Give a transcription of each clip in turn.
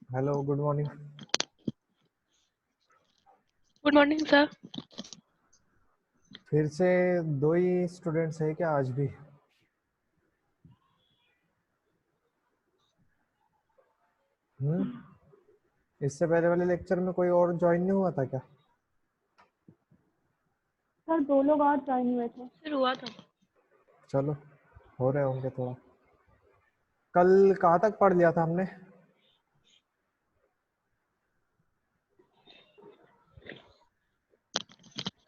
Hello, good morning. Good morning sir. फिर से दो ही स्टूडेंट्स हैं क्या आज भी? इससे पहले वाले लेक्चर में कोई और ज्वाइन नहीं हुआ था क्या? सर 2 लोग और ज्वाइन हुए थे। सर हुआ था। चलो, हो रहे होंगे थोड़ा। कल कहाँ तक पढ़ लिया था हमने?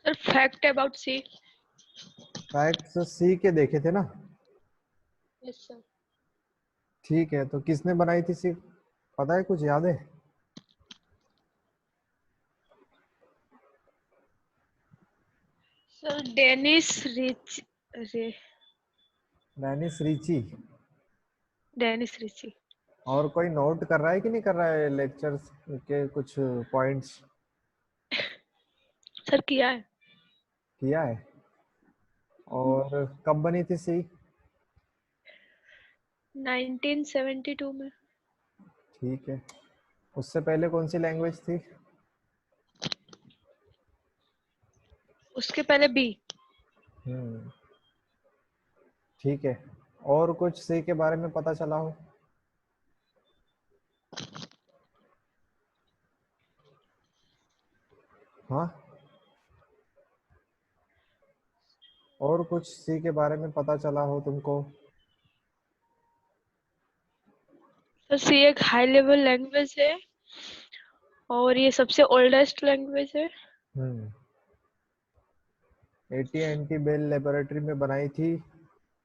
Sir fact about C. Facts C के देखे थे ना? Yes sir. ठीक है, तो किसने बनाई थी सी? पता है, कुछ याद है? Sir Dennis Ritchie Dennis Ritchie. Dennis Ritchie. और कोई नोट कर रहा है कि नहीं कर रहा है लेक्चर्स के कुछ पॉइंट्स? सर किया है। किया है। और कब बनी थी सी? 1972 में। ठीक है। उससे पहले कौन सी लैंग्वेज थी? उसके पहले बी। हम्म, ठीक है। और कुछ सी के बारे में पता चला हो? हाँ, और कुछ सी के बारे में पता चला हो तुमको? सर सी एक हाई लेवल लैंग्वेज है और ये सबसे ओल्डेस्ट लैंग्वेज है। हम्म। AT&T बेल लेबोरेटरी में बनाई थी।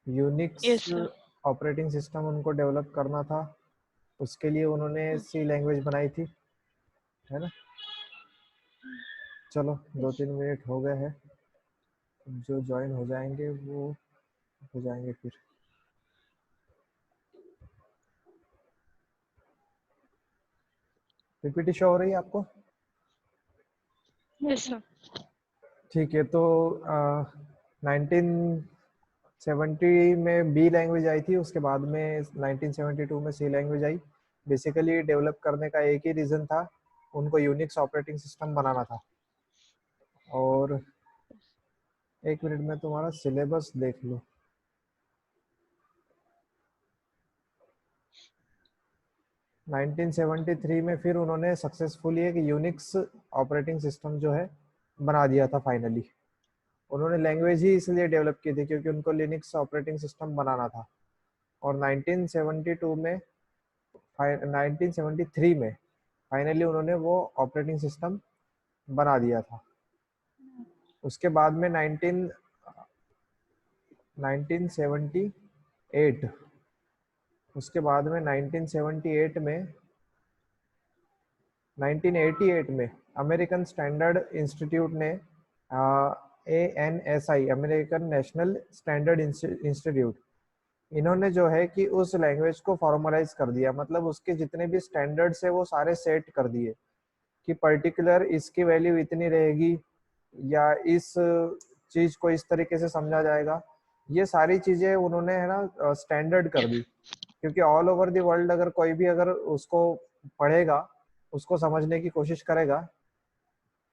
Unix yes sir. Operating system उनको डेवलप करना था। उसके लिए उन्होंने सी लैंग्वेज बनाई थी, है ना? चलो, 2-3 मिनट हो गए हैं। जो ज्वाइन हो जाएंगे वो हो जाएंगे फिर। पीपीटी शो हो रही है आपको? Yes sir. ठीक है, तो 1970 में बी लैंग्वेज आई थी, उसके बाद में 1972 में सी लैंग्वेज आई। बेसिकली डेवलप करने का एक ही रीज़न था, उनको यूनिक्स ऑपरेटिंग सिस्टम बनाना था। और एक मिनट में तुम्हारा सिलेबस देख लो। 1973 में फिर उन्होंने सक्सेसफुली एक यूनिक्स ऑपरेटिंग सिस्टम जो है बना दिया था फाइनली। उन्होंने लैंग्वेज ही इसलिए डेवलप की थी क्योंकि उनको लिनक्स ऑपरेटिंग सिस्टम बनाना था। और 1972 में 1973 में फाइनली उन्होंने वो ऑपरेटिंग सिस्टम बना दिया था। उसके बाद में 1978 उसके बाद में 1978 में 1988 में अमेरिकन स्टैंडर्ड इंस्टीट्यूट ने ANSI American national standard institute, इन्होंने जो है कि उस लैंग्वेज को फॉर्मलाइज कर दिया। मतलब उसके जितने भी स्टैंडर्ड्स है वो सारे सेट कर दिए कि पर्टिकुलर इसकी वैल्यू इतनी रहेगी या इस चीज को इस तरीके से समझा जाएगा। ये सारी चीजें उन्होंने, है ना, स्टैंडर्ड कर दी। क्योंकि ऑल ओवर द वर्ल्ड अगर कोई भी अगर उसको पढ़ेगा, उसको समझने की कोशिश करेगा,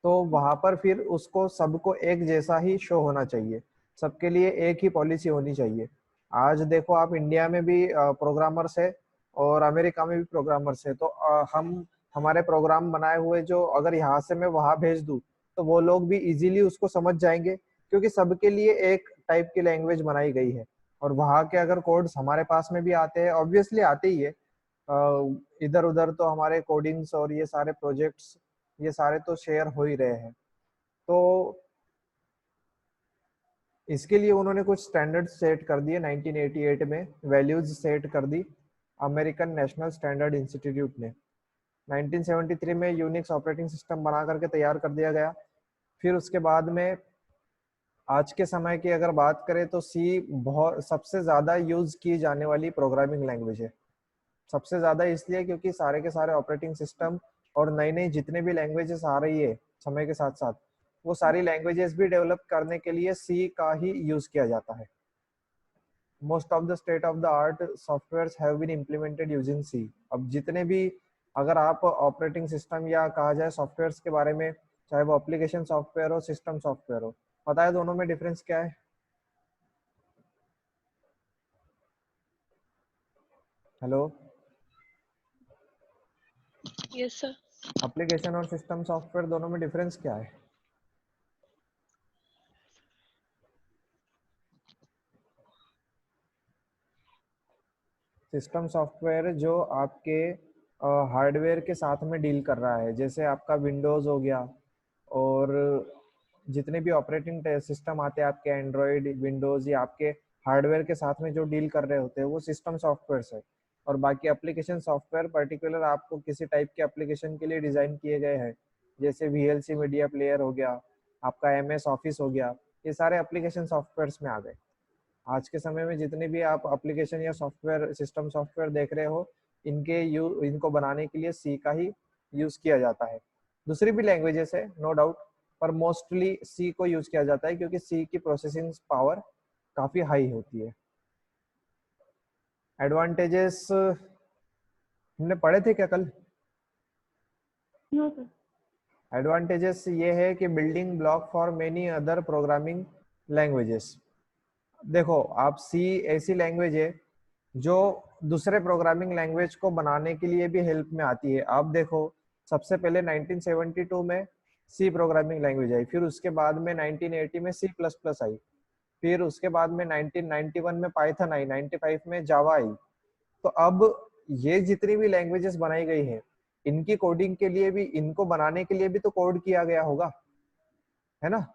तो वहां पर फिर उसको सबको एक जैसा ही शो होना चाहिए। सबके लिए एक ही पॉलिसी होनी चाहिए। आज देखो, आप इंडिया में भी प्रोग्रामर्स है और अमेरिका में भी प्रोग्रामर्स है, तो हम हमारे प्रोग्राम बनाए हुए जो अगर यहाँ से मैं वहां भेज दूँ तो वो लोग भी इजीली उसको समझ जाएंगे, क्योंकि सबके लिए एक टाइप की लैंग्वेज बनाई गई है। और वहां के अगर कोड्स हमारे पास में भी आते हैं, ऑब्वियसली आते ही है। इधर उधर तो हमारे कोडिंग्स और ये सारे प्रोजेक्ट्स, ये सारे तो शेयर हो ही रहे हैं। तो इसके लिए उन्होंने कुछ स्टैंडर्ड सेट कर दिए 1988 में, वैल्यूज सेट कर दी अमेरिकन नेशनल स्टैंडर्ड इंस्टीट्यूट ने। 1973 में यूनिक्स ऑपरेटिंग सिस्टम बना करके तैयार कर दिया गया। फिर उसके बाद में आज के समय की अगर बात करें तो सी बहुत सबसे ज़्यादा यूज की जाने वाली प्रोग्रामिंग लैंग्वेज है। सबसे ज़्यादा इसलिए क्योंकि सारे के सारे ऑपरेटिंग सिस्टम और नई नई जितने भी लैंग्वेजेस आ रही है समय के साथ साथ, वो सारी लैंग्वेजेस भी डेवलप करने के लिए सी का ही यूज किया जाता है। Most of the state of the art software have been implemented using C. अब जितने भी अगर आप ऑपरेटिंग सिस्टम या कहा जाए सॉफ्टवेयर्स के बारे में, चाहे वो एप्लीकेशन सॉफ्टवेयर हो, सिस्टम सॉफ्टवेयर हो, पता है दोनों में डिफरेंस क्या है? Hello, yes sir. एप्लीकेशन और सिस्टम सॉफ्टवेयर दोनों में डिफरेंस क्या है? सिस्टम सॉफ्टवेयर जो आपके हार्डवेयर के साथ में डील कर रहा है, जैसे आपका विंडोज़ हो गया और जितने भी ऑपरेटिंग सिस्टम आते हैं आपके एंड्रॉयड, विंडोज़, या आपके हार्डवेयर के साथ में जो डील कर रहे होते हैं वो सिस्टम सॉफ्टवेयर है। और बाकी एप्लीकेशन सॉफ्टवेयर पर्टिकुलर आपको किसी टाइप के एप्लीकेशन के लिए डिज़ाइन किए गए हैं, जैसे VLC मीडिया प्लेयर हो गया, आपका MS ऑफिस हो गया, ये सारे एप्लीकेशन सॉफ्टवेयर्स में आ गए। आज के समय में जितने भी आप एप्लीकेशन या सॉफ्टवेयर, सिस्टम सॉफ्टवेयर देख रहे हो, इनको बनाने के लिए सी का ही यूज किया जाता है। दूसरी भी लैंग्वेजेस है नो डाउट, पर मोस्टली सी को यूज किया जाता है क्योंकि सी की प्रोसेसिंग पावर काफी हाई होती है। एडवांटेजेस हमने पढ़े थे क्या कल? No sir. एडवांटेजेस ये है कि building block for many other programming languages. देखो, आप सी ऐसी लैंग्वेज है जो दूसरे प्रोग्रामिंग लैंग्वेज को बनाने के लिए भी हेल्प में आती है। आप देखो, सबसे पहले 1972 में सी प्रोग्रामिंग लैंग्वेज आई, फिर उसके बाद में 1980 में C++ आई, फिर उसके बाद में 1991 में पाइथन आई, 95 में जावा आई। तो अब ये जितनी भी लैंग्वेजेस बनाई गई है, इनकी कोडिंग के लिए भी, इनको बनाने के लिए भी तो कोड किया गया होगा, है ना?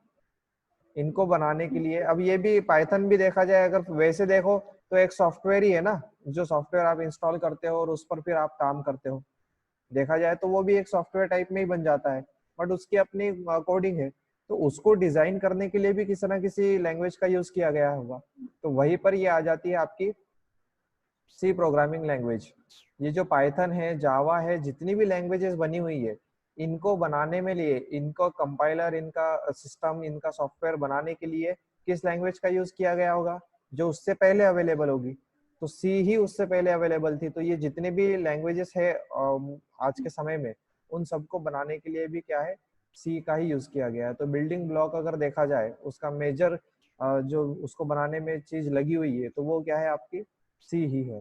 इनको बनाने के लिए अब ये भी पाइथन भी देखा जाए, अगर वैसे देखो तो एक सॉफ्टवेयर ही है ना, जो सॉफ्टवेयर आप इंस्टॉल करते हो और उस पर फिर आप काम करते हो। देखा जाए तो वो भी एक सॉफ्टवेयर टाइप में ही बन जाता है, बट उसकी अपनी कोडिंग है। तो उसको डिजाइन करने के लिए भी किसी ना किसी लैंग्वेज का यूज किया गया होगा। तो वहीं पर ये आ जाती है आपकी सी प्रोग्रामिंग लैंग्वेज। ये जो पाइथन है, जावा है, जितनी भी लैंग्वेजेस बनी हुई है, इनको बनाने में लिए, इनको कंपाइलर, इनका सिस्टम, इनका सॉफ्टवेयर बनाने के लिए किस लैंग्वेज का यूज किया गया होगा? जो उससे पहले अवेलेबल होगी। तो सी ही उससे पहले अवेलेबल थी। तो ये जितने भी लैंग्वेजेस है आज के समय में, उन सबको बनाने के लिए भी क्या है, सी का ही यूज किया गया है। तो बिल्डिंग ब्लॉक अगर देखा जाए, उसका मेजर जो उसको बनाने में चीज लगी हुई है, तो वो क्या है, आपकी सी ही है।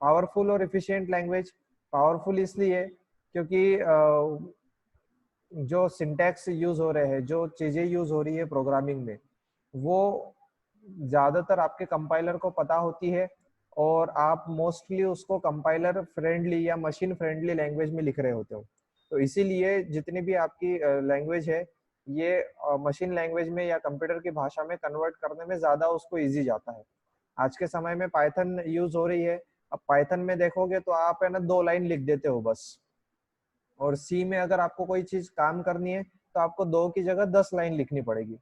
पावरफुल और एफिशिएंट लैंग्वेज। पावरफुल इसलिए क्योंकि जो सिंटैक्स यूज हो रहे हैं, जो चीजें यूज हो रही है प्रोग्रामिंग में, वो ज्यादातर आपके कंपाइलर को पता होती है, और आप मोस्टली उसको कंपाइलर फ्रेंडली या मशीन फ्रेंडली लैंग्वेज में लिख रहे होते हो। तो इसीलिए जितनी भी आपकी लैंग्वेज है, ये मशीन लैंग्वेज में या कंप्यूटर की भाषा में कन्वर्ट करने में ज्यादा उसको इजी जाता है। आज के समय में पाइथन यूज हो रही है। अब पाइथन में देखोगे तो आप है ना 2 लाइन लिख देते हो बस, और सी में अगर आपको कोई चीज काम करनी है तो आपको 2 की जगह 10 लाइन लिखनी पड़ेगी।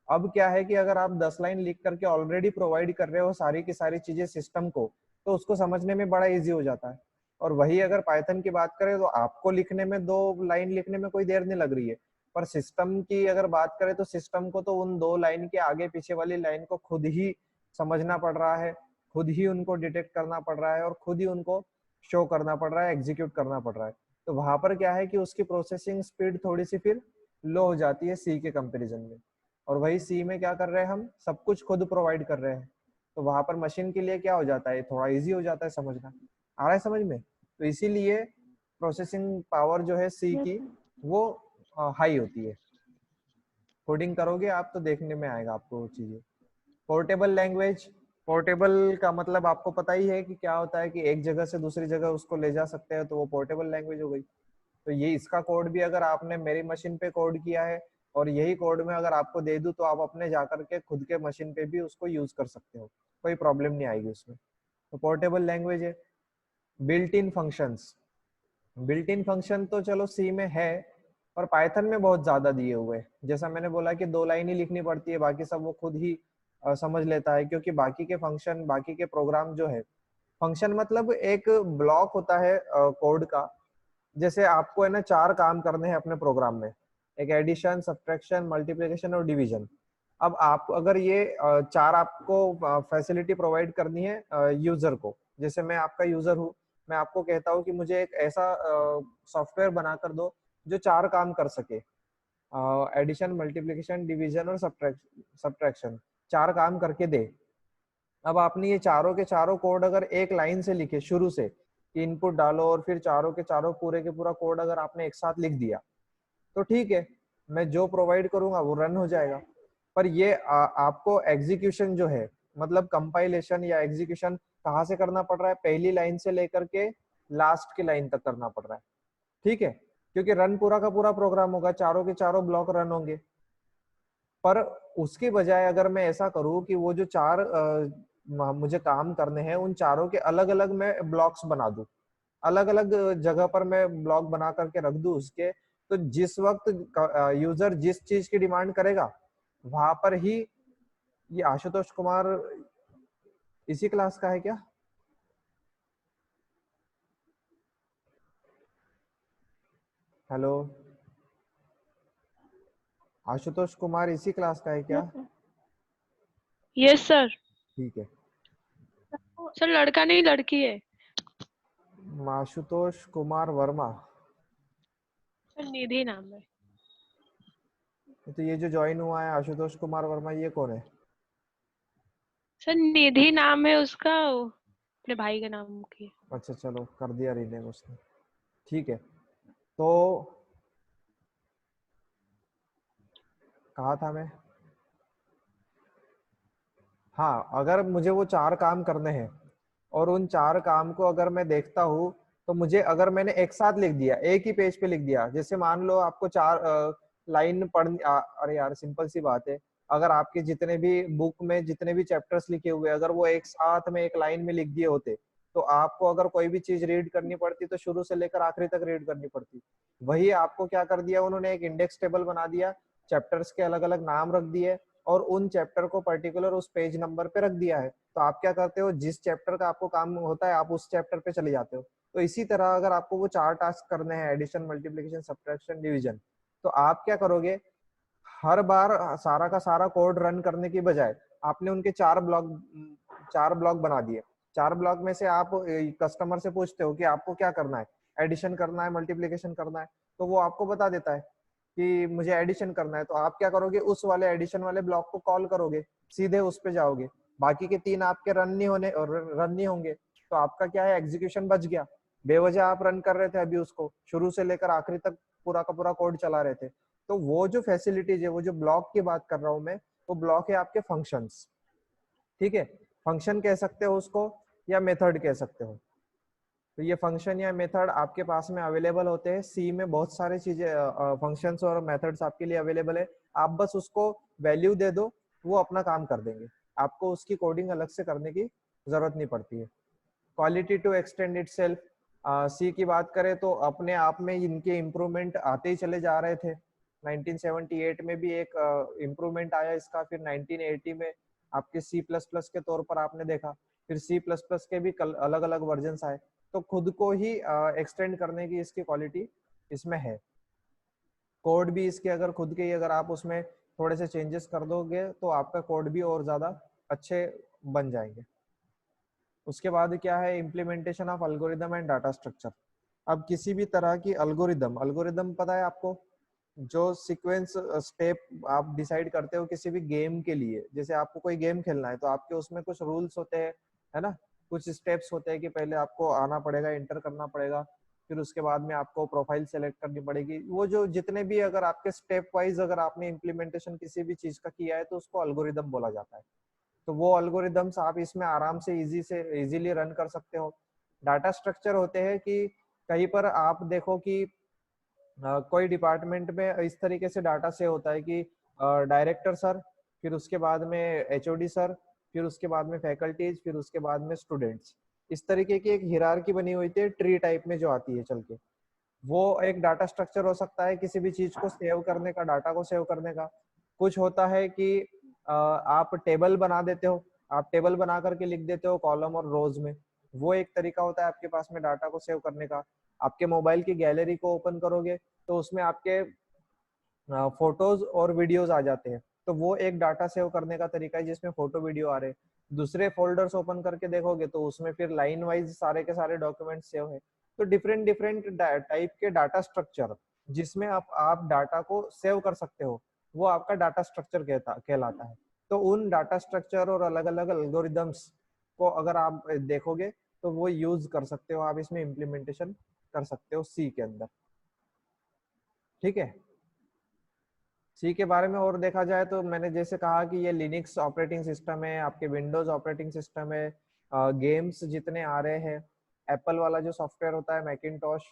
अब क्या है कि अगर आप 10 लाइन लिख करके ऑलरेडी प्रोवाइड कर रहे हो सारी की सारी चीजें सिस्टम को, तो उसको समझने में बड़ा इजी हो जाता है। और वही अगर पाइथन की बात करें तो आपको लिखने में 2 लाइन लिखने में कोई देर नहीं लग रही है, पर सिस्टम की अगर बात करें तो सिस्टम को तो उन 2 लाइन के आगे पीछे वाली लाइन को खुद ही समझना पड़ रहा है, खुद ही उनको डिटेक्ट करना पड़ रहा है, और खुद ही उनको शो करना पड़ रहा है, एग्जीक्यूट करना पड़ रहा है। तो वहां पर क्या है कि उसकी प्रोसेसिंग स्पीड थोड़ी सी फिर लो हो जाती है सी के कंपैरिजन में। और वही सी में क्या कर रहे हैं, हम सब कुछ खुद प्रोवाइड कर रहे हैं। तो वहां पर मशीन के लिए क्या हो जाता है, थोड़ा इजी हो जाता है समझना। आ रहा है समझ में? तो इसीलिए प्रोसेसिंग पावर जो है सी यस की, सर। वो हाई होती है। कोडिंग करोगे आप तो देखने में आएगा आपको वो चीजें। Portable language. पोर्टेबल का मतलब आपको पता ही है कि क्या होता है, कि एक जगह से दूसरी जगह उसको ले जा सकते हैं, तो वो पोर्टेबल लैंग्वेज हो गई। तो ये इसका कोड भी अगर आपने मेरी मशीन पे कोड किया है, और यही कोड में अगर आपको दे दूं, तो आप अपने जाकर के खुद के मशीन पे भी उसको यूज कर सकते हो, कोई प्रॉब्लम नहीं आएगी उसमें। तो पोर्टेबल लैंग्वेज है। Built in functions. Built in function तो चलो सी में है, पर पाइथन में बहुत ज्यादा दिए हुए हैं। जैसा मैंने बोला कि 2 लाइन ही लिखनी पड़ती है, बाकी सब वो खुद ही समझ लेता है, क्योंकि बाकी के फंक्शन, बाकी के प्रोग्राम जो है, फंक्शन मतलब एक ब्लॉक होता है कोड का। जैसे आपको है ना 4 काम करने हैं अपने प्रोग्राम में, एक एडिशन, सब्ट्रैक्शन, मल्टीप्लिकेशन और डिवीजन। अब आप अगर ये 4 आपको फैसिलिटी प्रोवाइड करनी है यूजर को, जैसे मैं आपका यूजर हूँ, मैं आपको कहता हूँ कि मुझे एक ऐसा सॉफ्टवेयर बना कर दो जो 4 काम कर सके, एडिशन, मल्टीप्लिकेशन, डिवीजन और सब्ट्रैक्शन, 4 काम करके दे। अब आपने ये चारों के चारों कोड अगर एक लाइन से लिखे शुरू से, कि इनपुट डालो और फिर चारों के चारों पूरे के पूरा कोड अगर आपने एक साथ लिख दिया तो ठीक है, मैं जो प्रोवाइड करूंगा वो रन हो जाएगा। पर ये आपको एग्जीक्यूशन जो है, मतलब कंपाइलेशन या एग्जीक्यूशन कहाँ से करना पड़ रहा है, पहली लाइन से लेकर के लास्ट की लाइन तक करना पड़ रहा है, ठीक है, क्योंकि रन पूरा का पूरा प्रोग्राम होगा, चारों के चारों ब्लॉक रन होंगे। पर उसकी बजाय अगर मैं ऐसा करूं कि वो जो 4 मुझे काम करने हैं उन चारों के अलग अलग मैं ब्लॉक्स बना दूं, अलग अलग जगह पर मैं ब्लॉक बना करके रख दूं उसके, तो जिस वक्त यूजर जिस चीज की डिमांड करेगा वहां पर ही। ये आशुतोष कुमार इसी क्लास का है क्या? हेलो, आशुतोष कुमार इसी क्लास का है क्या? Yes, sir. Yes sir. ठीक है, सर लड़का नहीं लड़की है। आशुतोष कुमार वर्मा। सर निधि नाम है। तो ये जो ज्वाइन हुआ है आशुतोष कुमार वर्मा, ये कौन है? सर निधि नाम है उसका, वो अपने भाई के नाम की। अच्छा चलो, कर दिया रीनेम उसने, ठीक है। तो कहा था मैं, हाँ, अगर मुझे वो 4 काम करने हैं और उन 4 काम को अगर मैं देखता हूँ तो मुझे, अगर मैंने एक साथ लिख दिया, एक ही पेज पे लिख दिया, जैसे मान लो आपको 4 लाइन पढ़, अरे यार सिंपल सी बात है, अगर आपके जितने भी बुक में जितने भी चैप्टर्स लिखे हुए अगर वो एक साथ में एक लाइन में लिख दिए होते तो आपको अगर कोई भी चीज रीड करनी पड़ती तो शुरू से लेकर आखिरी तक रीड करनी पड़ती। वही आपको क्या कर दिया उन्होंने, एक इंडेक्स टेबल बना दिया, चैप्टर्स के अलग अलग नाम रख दिए और उन चैप्टर को पर्टिकुलर उस पेज नंबर पे रख दिया है। तो आप क्या करते हो, जिस चैप्टर का आपको काम होता है आप उस चैप्टर पे चले जाते हो। तो इसी तरह अगर आपको वो 4 टास्क करने हैं, एडिशन, मल्टीप्लिकेशन, सब्ट्रैक्शन, डिवीजन, तो आप क्या करोगे, हर बार सारा का सारा कोड रन करने की बजाय आपने उनके 4 ब्लॉक बना दिए। 4 ब्लॉक में से आप कस्टमर से पूछते हो कि आपको क्या करना है, एडिशन करना है, मल्टीप्लिकेशन करना है, तो वो आपको बता देता है कि मुझे एडिशन करना है। तो आप क्या करोगे, उस वाले एडिशन वाले ब्लॉक को कॉल करोगे, सीधे उस पे जाओगे, बाकी के 3 आपके रन नहीं होने और रन नहीं होंगे। तो आपका क्या है, एग्जीक्यूशन बच गया। बेवजह आप रन कर रहे थे अभी उसको, शुरू से लेकर आखिरी तक पूरा का पूरा कोड चला रहे थे। तो वो जो फैसिलिटीज है, वो जो ब्लॉक की बात कर रहा हूं मैं, वो ब्लॉक है आपके फंक्शंस, ठीक है। फंक्शन कह सकते हो उसको या मेथड कह सकते हो। तो ये फंक्शन या मेथड आपके पास में अवेलेबल होते हैं, सी में बहुत सारी चीजें, फंक्शंस और मेथड्स आपके लिए अवेलेबल है। आप बस उसको वैल्यू दे दो, वो अपना काम कर देंगे, आपको उसकी कोडिंग अलग से करने की जरूरत नहीं पड़ती है। क्वालिटी टू एक्सटेंड इटसेल्फ, सी की बात करें तो अपने आप में इनके इम्प्रूवमेंट आते ही चले जा रहे थे। 1978 में भी एक इम्प्रूवमेंट आया इसका, फिर 1980 में आपके सी प्लस प्लस के तौर पर आपने देखा, फिर सी प्लस प्लस के भी अलग अलग वर्जन आए। तो खुद को ही एक्सटेंड करने की इसकी क्वालिटी इसमें है। कोड भी इसके अगर खुद के ही अगर आप उसमें थोड़े से चेंजेस कर दोगे तो आपका कोड भी और ज्यादा अच्छे बन जाएंगे। उसके बाद क्या है, implementation of algorithm and data structure. अब किसी भी तरह की अल्गोरिदम पता है आपको, जो सीक्वेंस स्टेप आप डिसाइड करते हो किसी भी गेम के लिए, जैसे आपको कोई गेम खेलना है तो आपके उसमें कुछ रूल्स होते हैं, है ना, कुछ स्टेप्स होते हैं कि पहले आपको आना पड़ेगा, एंटर करना पड़ेगा, फिर उसके बाद में आपको प्रोफाइल सेलेक्ट करनी पड़ेगी। वो जो जितने भी अगर आपके स्टेप वाइज अगर आपने इम्प्लीमेंटेशन किसी भी चीज का किया है तो उसको अल्गोरिदम बोला जाता है। तो वो अल्गोरिदम्स आप इसमें आराम से इजीली रन कर सकते हो। डाटा स्ट्रक्चर होते हैं कि कहीं पर आप देखो कि कोई डिपार्टमेंट में इस तरीके से डाटा से होता है कि डायरेक्टर सर, फिर उसके बाद में एचओडी सर, फिर उसके बाद में फैकल्टीज, फिर उसके बाद में स्टूडेंट्स। इस तरीके की एक हिरार्की बनी हुई थी ट्री टाइप में जो आती है चल के, वो एक डाटा स्ट्रक्चर हो सकता है किसी भी चीज को सेव करने का, डाटा को सेव करने का। कुछ होता है कि आप टेबल बना देते हो, आप टेबल बना करके लिख देते हो कॉलम और रोज में, वो एक तरीका होता है आपके पास में डाटा को सेव करने का। आपके मोबाइल की गैलरी को ओपन करोगे तो उसमें आपके फोटोज और वीडियोज आ जाते हैं, तो वो एक डाटा सेव करने का तरीका है जिसमें फोटो वीडियो आ रहे। दूसरे फोल्डर्स ओपन करके देखोगे तो उसमें फिर लाइन वाइज सारे के सारे डॉक्यूमेंट सेव है। तो डिफरेंट डिफरेंट टाइप के डाटा स्ट्रक्चर जिसमें आप डाटा को सेव कर सकते हो, वो आपका डाटा स्ट्रक्चर कहलाता है। तो उन डाटा स्ट्रक्चर और अलग अलग एल्गोरिदम्स को अगर आप देखोगे तो वो यूज कर सकते हो, आप इसमें इम्प्लीमेंटेशन कर सकते हो सी के अंदर। ठीक है। सी के बारे में और देखा जाए तो मैंने जैसे कहा कि ये लिनक्स ऑपरेटिंग सिस्टम है, आपके विंडोज ऑपरेटिंग सिस्टम है, गेम्स जितने आ रहे हैं, एप्पल वाला जो सॉफ्टवेयर होता है मैकिंटॉश,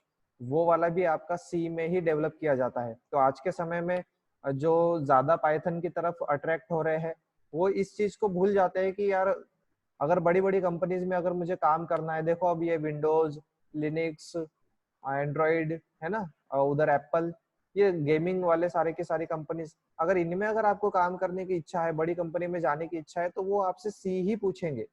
वो वाला भी आपका सी में ही डेवलप किया जाता है। तो आज के समय में जो ज्यादा पाइथन की तरफ अट्रैक्ट हो रहे हैं वो इस चीज को भूल जाते हैं कि यार अगर बड़ी बड़ी कंपनीज में अगर मुझे काम करना है, देखो अब ये विंडोज, लिनक्स, एंड्रॉइड है ना, और उधर एप्पल, ये गेमिंग वाले सारे के सारी कंपनीज, अगर इनमें अगर आपको काम करने की इच्छा है, बड़ी कंपनी में जाने की इच्छा है, तो वो आपसे सी ही पूछेंगे।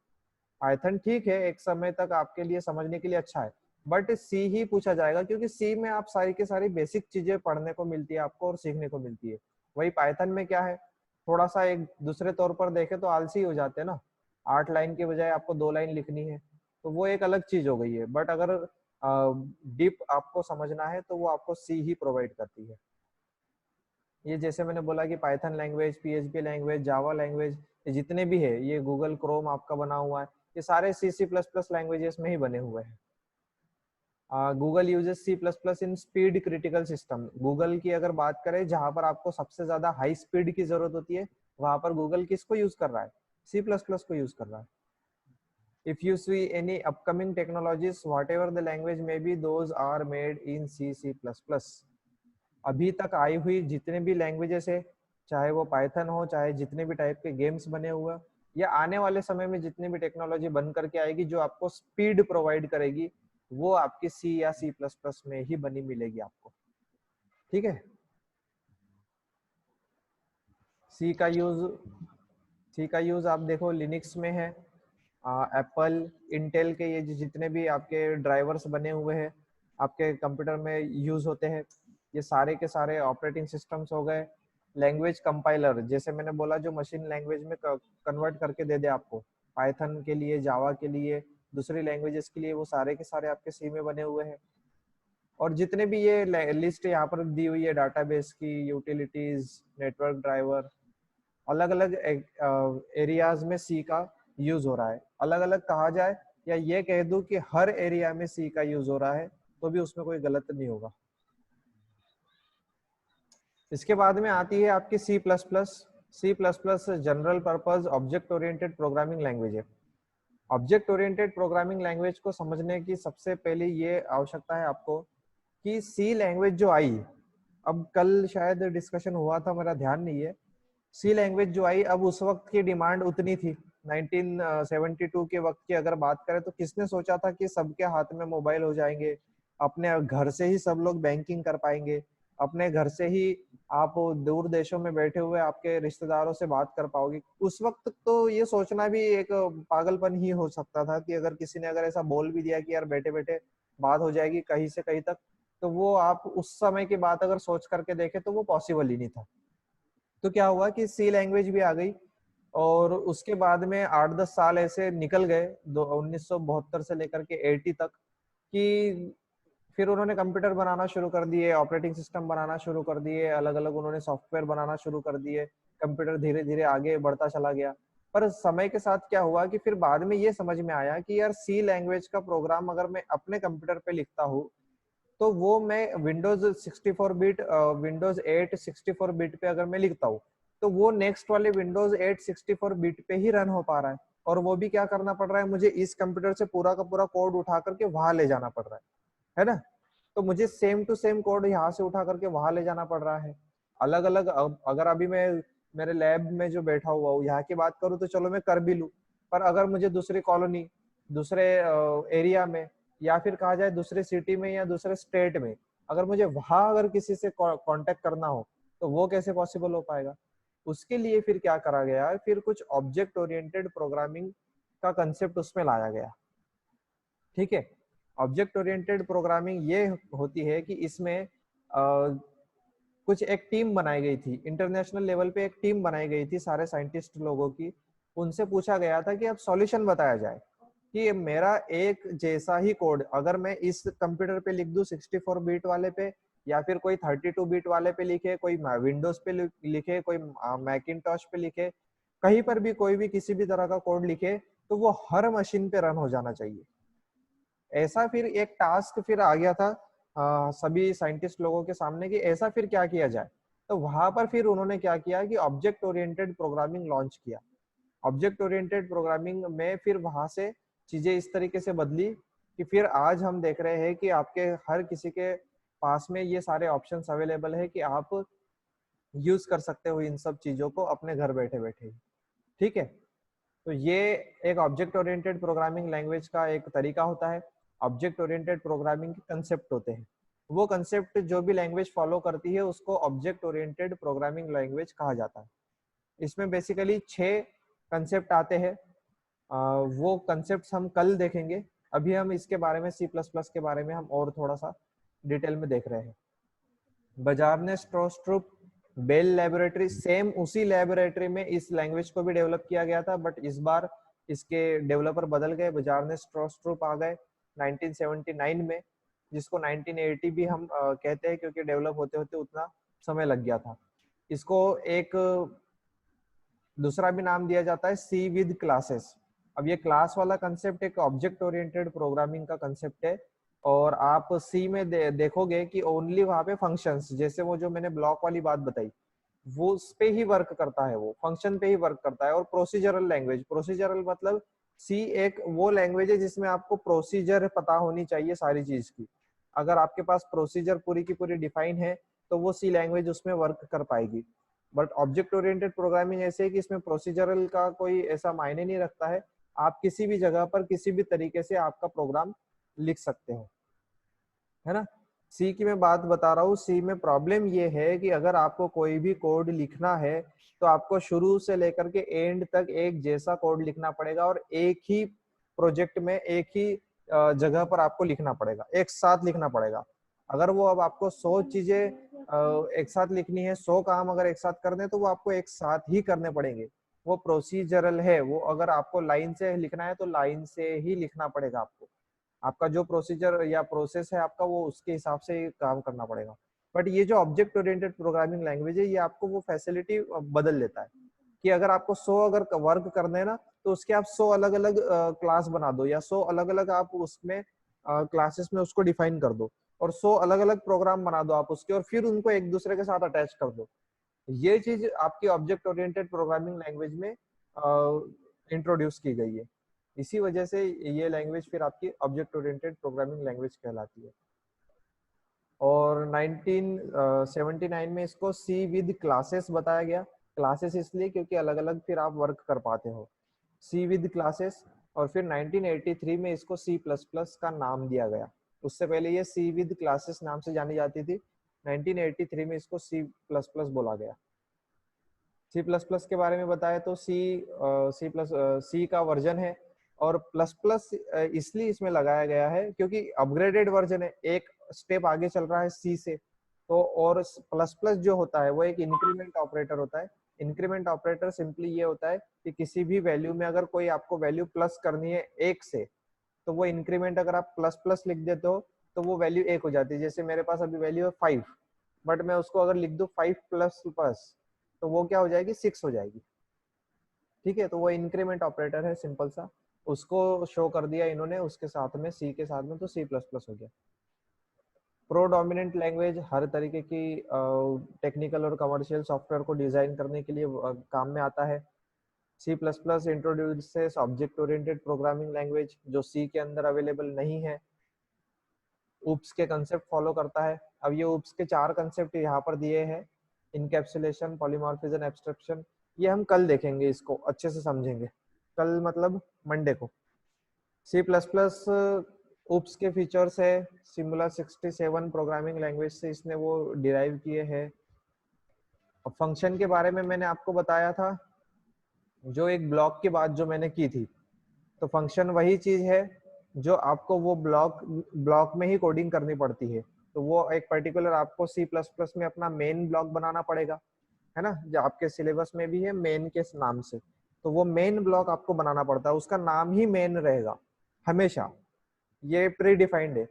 पाइथन ठीक है एक समय तक आपके लिए समझने के लिए अच्छा है, बट सी ही पूछा जाएगा क्योंकि सी में आप सारी की सारी बेसिक चीजें पढ़ने को मिलती है आपको और सीखने को मिलती है। वही पाइथन में क्या है, थोड़ा सा एक दूसरे तौर पर देखे तो आलसी हो जाते हैं ना, 8 लाइन के बजाय आपको 2 लाइन लिखनी है, तो वो एक अलग चीज हो गई है। बट अगर डीप आपको समझना है तो वो आपको सी ही प्रोवाइड करती है। ये जैसे मैंने बोला कि Python language, PHP language, Java language, ये जितने भी है, ये गूगल क्रोम आपका बना हुआ है, ये सारे C++ लैंग्वेजेस में ही बने हुए हैं। Google uses C++ in speed critical system. Google की अगर बात करें जहां पर आपको सबसे ज्यादा हाई स्पीड की जरूरत होती है, वहां पर गूगल किसको यूज कर रहा है? C++ को यूज कर रहा है। If you see any upcoming technologies, whatever the language may be, those are made in C++। अभी तक आई हुई जितने भी लैंग्वेजेस है, चाहे वो पाइथन हो, चाहे जितने भी टाइप के गेम्स बने हुए, या आने वाले समय में जितनी भी टेक्नोलॉजी बन करके आएगी जो आपको स्पीड प्रोवाइड करेगी, वो आपकी सी या C++ में ही बनी मिलेगी आपको। ठीक है। सी का यूज आप देखो लिनक्स में है, एप्पल, इंटेल के ये जितने भी आपके ड्राइवर्स बने हुए हैं आपके कंप्यूटर में यूज होते हैं, ये सारे के सारे ऑपरेटिंग सिस्टम्स हो गए। लैंग्वेज कंपाइलर, जैसे मैंने बोला, जो मशीन लैंग्वेज में कन्वर्ट करके दे दे आपको, पाइथन के लिए, जावा के लिए, दूसरी लैंग्वेजेस के लिए, वो सारे के सारे आपके सी में बने हुए हैं। और जितने भी ये लिस्ट यहाँ पर दी हुई है डाटाबेस की, यूटिलिटीज, नेटवर्क ड्राइवर, अलग अलग एरियाज में सी का यूज हो रहा है। अलग अलग कहा जाए या ये कह दूं कि हर एरिया में सी का यूज हो रहा है, तो भी उसमें कोई गलत नहीं होगा। इसके बाद में आती है आपकी C++। General purpose object oriented programming language है। ऑब्जेक्ट ओरिएंटेड प्रोग्रामिंग लैंग्वेज को समझने की सबसे पहले ये आवश्यकता है आपको कि सी लैंग्वेज जो आई, अब कल शायद डिस्कशन हुआ था, मेरा ध्यान नहीं है, सी लैंग्वेज जो आई, अब उस वक्त की डिमांड उतनी थी। 1972 के वक्त की अगर बात करें तो किसने सोचा था कि सबके हाथ में मोबाइल हो जाएंगे, अपने घर से ही सब लोग बैंकिंग कर पाएंगे, अपने घर से ही आप दूर देशों में बैठे हुए आपके रिश्तेदारों से बात कर पाओगे। उस वक्त तो ये सोचना भी एक पागलपन ही हो सकता था कि अगर किसी ने अगर ऐसा बोल भी दिया कि यार बैठे बैठे बात हो जाएगी कहीं से कहीं तक, तो वो आप उस समय की बात अगर सोच करके देखे तो वो पॉसिबल ही नहीं था। तो क्या हुआ कि सी लैंग्वेज भी आ गई, और उसके बाद में 8-10 साल ऐसे निकल गए 1972 से लेकर के 80 तक, कि फिर उन्होंने कंप्यूटर बनाना शुरू कर दिए, ऑपरेटिंग सिस्टम बनाना शुरू कर दिए, अलग अलग उन्होंने सॉफ्टवेयर बनाना शुरू कर दिए, कंप्यूटर धीरे धीरे आगे बढ़ता चला गया। पर समय के साथ क्या हुआ कि फिर बाद में ये समझ में आया कि यार सी लैंग्वेज का प्रोग्राम अगर मैं अपने कंप्यूटर पे लिखता हूँ तो वो मैं विंडोज 64 बिट, विंडोज 8 64 बिट पे अगर मैं लिखता हूँ तो वो नेक्स्ट वाले विंडोज 8 64 बिट पे ही रन हो पा रहा है, और वो भी क्या करना पड़ रहा है, मुझे इस कंप्यूटर से पूरा का पूरा कोड उठा करके वहां ले जाना पड़ रहा है ना। तो मुझे सेम टू सेम कोड यहाँ से उठा करके वहां ले जाना पड़ रहा है। अलग अलग, अगर अभी मैं मेरे लैब में जो बैठा हुआ हूँ यहाँ की बात करूँ तो चलो मैं कर भी लूँ, पर अगर मुझे दूसरी कॉलोनी, दूसरे एरिया में, या फिर कहा जाए दूसरे सिटी में या दूसरे स्टेट में, अगर मुझे वहां अगर किसी से कांटेक्ट करना हो तो वो कैसे पॉसिबल हो पाएगा। उसके लिए फिर क्या करा गया, फिर कुछ ऑब्जेक्ट ओरिएंटेड प्रोग्रामिंग का कंसेप्ट उसमें लाया गया। ठीक है। ऑब्जेक्ट ओरिएंटेड प्रोग्रामिंग ये होती है कि इसमें कुछ एक टीम बनाई गई थी, इंटरनेशनल लेवल पे एक टीम बनाई गई थी सारे साइंटिस्ट लोगों की। उनसे पूछा गया था कि अब सॉल्यूशन बताया जाए कि मेरा एक जैसा ही कोड अगर मैं इस कंप्यूटर पे लिख दूं 64 बीट वाले पे, या फिर कोई 32 बीट वाले पे लिखे, कोई विंडोज पे लिखे, कोई मैकिंटॉश पे लिखे, कहीं पर भी कोई भी किसी भी तरह का कोड लिखे, तो वो हर मशीन पे रन हो जाना चाहिए। ऐसा फिर एक टास्क फिर आ गया था सभी साइंटिस्ट लोगों के सामने कि ऐसा फिर क्या किया जाए। तो वहां पर फिर उन्होंने क्या किया कि ऑब्जेक्ट ओरिएंटेड प्रोग्रामिंग लॉन्च किया। ऑब्जेक्ट ओरिएंटेड प्रोग्रामिंग में फिर वहां से चीजें इस तरीके से बदली कि फिर आज हम देख रहे हैं कि आपके हर किसी के पास में ये सारे ऑप्शंस अवेलेबल है कि आप यूज कर सकते हो इन सब चीजों को अपने घर बैठे बैठे। ठीक है, तो ये एक ऑब्जेक्ट ओरिएंटेड प्रोग्रामिंग लैंग्वेज का एक तरीका होता है। ऑब्जेक्ट ओरिएंटेड प्रोग्रामिंग के कंसेप्ट होते हैं, वो कंसेप्ट जो भी लैंग्वेज फॉलो करती है उसको ऑब्जेक्ट ओरिएंटेड प्रोग्रामिंग लैंग्वेज कहा जाता है। इसमें बेसिकली 6 कंसेप्ट आते हैं। वो कंसेप्ट हम कल देखेंगे। अभी हम इसके बारे में सी प्लस प्लस के बारे में हम और थोड़ा सा डिटेल में देख रहे हैं। बजारने स्ट्रोस्ट्रुप बेल लेबोरेटरी, सेम उसी लेबोरेटरी में इस लैंग्वेज को भी डेवलप किया गया था, बट इस बार इसके डेवलपर बदल गए। बजारने स्ट्रोस्ट्रुप आ गए 1979 में, जिसको 1980 भी हम कहते हैं क्योंकि डेवलप होते होते उतना समय लग गया था। इसको एक दूसरा भी नाम दिया जाता है सी विद क्लासेस। अब ये क्लास वाला कंसेप्ट एक ऑब्जेक्ट ओरिएंटेड प्रोग्रामिंग का कंसेप्ट है, और आप सी में देखोगे कि ओनली वहां पे फंक्शंस, जैसे वो जो मैंने ब्लॉक वाली बात बताई, वो उस पे ही वर्क करता है, वो फंक्शन पे ही वर्क करता है। और प्रोसीजरल लैंग्वेज, प्रोसीजरल मतलब सी एक वो लैंग्वेज है जिसमें आपको प्रोसीजर पता होनी चाहिए सारी चीज की। अगर आपके पास प्रोसीजर पूरी की पूरी डिफाइन है तो वो सी लैंग्वेज उसमें वर्क कर पाएगी। बट ऑब्जेक्ट ओरिएंटेड प्रोग्रामिंग ऐसे है कि इसमें प्रोसीजरल का कोई ऐसा मायने नहीं रखता है, आप किसी भी जगह पर किसी भी तरीके से आपका प्रोग्राम लिख सकते हो, है ना। सी की मैं बात बता रहा हूँ, सी में प्रॉब्लम ये है कि अगर आपको कोई भी कोड लिखना है तो आपको शुरू से लेकर के एंड तक एक जैसा कोड लिखना पड़ेगा, और एक ही प्रोजेक्ट में एक ही जगह पर आपको लिखना पड़ेगा, एक साथ लिखना पड़ेगा। अगर वो अब आपको 100 चीजें एक साथ लिखनी है, 100 काम अगर एक साथ करने, तो वो आपको एक साथ ही करने पड़ेंगे। वो प्रोसीजरल है, वो अगर आपको लाइन से लिखना है तो लाइन से ही लिखना पड़ेगा आपको। आपका जो प्रोसीजर या प्रोसेस है आपका, वो उसके हिसाब से काम करना पड़ेगा। बट ये जो ऑब्जेक्ट ओरिएंटेड प्रोग्रामिंग लैंग्वेज है, ये आपको वो फैसिलिटी बदल लेता है कि अगर आपको 100 अगर वर्क करने हैं ना, तो उसके आप 100 अलग अलग क्लास बना दो, या 100 अलग अलग आप उसमें क्लासेस में उसको डिफाइन कर दो, और 100 अलग अलग प्रोग्राम बना दो आप उसके, और फिर उनको एक दूसरे के साथ अटैच कर दो। ये चीज आपकी ऑब्जेक्ट ओरिएंटेड प्रोग्रामिंग लैंग्वेज में इंट्रोड्यूस की गई है। इसी वजह से ये लैंग्वेज फिर आपकी ऑब्जेक्ट ओरिएंटेड प्रोग्रामिंग लैंग्वेज कहलाती है। और 1979 में इसको सी विद क्लासेस बताया गया। क्लासेस इसलिए क्योंकि अलग अलग फिर आप वर्क कर पाते हो, सी विद क्लासेस। और फिर 1983 में इसको सी प्लस प्लस का नाम दिया गया। उससे पहले ये सी विद क्लासेस नाम से जानी जाती थी, 1983 में इसको सी प्लस प्लस बोला गया। सी प्लस प्लस के बारे में बताया तो सी का वर्जन है, और प्लस प्लस इसलिए इसमें लगाया गया है क्योंकि अपग्रेडेड वर्जन है, एक स्टेप आगे चल रहा है सी से। तो और प्लस प्लस जो होता है वो एक इंक्रीमेंट ऑपरेटर होता है। इंक्रीमेंट ऑपरेटर सिंपली ये होता है कि किसी भी वैल्यू में अगर कोई आपको वैल्यू प्लस करनी है 1 से, तो वो इंक्रीमेंट अगर आप प्लस प्लस लिख देते हो तो वो वैल्यू 1 हो जाती है। जैसे मेरे पास अभी वैल्यू है 5, बट मैं उसको अगर लिख दूं 5 प्लस प्लस, तो वो क्या हो जाएगी, 6 हो जाएगी। ठीक है, तो वो इंक्रीमेंट ऑपरेटर है सिंपल सा, उसको शो कर दिया इन्होंने उसके साथ में, सी के साथ में, तो सी प्लस प्लस हो गया। प्रोडोमिनेंट लैंग्वेज हर तरीके की टेक्निकल और कमर्शियल सॉफ्टवेयर को डिजाइन करने के लिए काम में आता है। C plus plus introduces object oriented programming language जो सी के अंदर अवेलेबल नहीं है। ऊप्स के कंसेप्ट फॉलो करता है। अब ये ऊप्स के 4 कंसेप्ट यहाँ पर दिए हैं, इनकैप्सुलेशन, पॉलीमॉर्फिज्म, एब्स्ट्रक्शन। ये हम कल देखेंगे, इसको अच्छे से समझेंगे कल, मतलब मंडे को। सी प्लस प्लस ऊप्स के फीचर्स है, सिमुला 67 प्रोग्रामिंग लैंग्वेज से इसने वो डिराइव किए हैं। फंक्शन के बारे में मैंने आपको बताया था, जो एक ब्लॉक की बात जो मैंने की थी, तो फंक्शन वही चीज है जो आपको वो ब्लॉक में ही कोडिंग करनी पड़ती है। तो वो एक पर्टिकुलर आपको C++ में अपना मेन ब्लॉक बनाना पड़ेगा, है ना, जो आपके सिलेबस में भी है मेन के नाम से। तो वो मेन ब्लॉक आपको बनाना पड़ता है, उसका नाम ही मेन रहेगा हमेशा, ये प्री डिफाइंड है।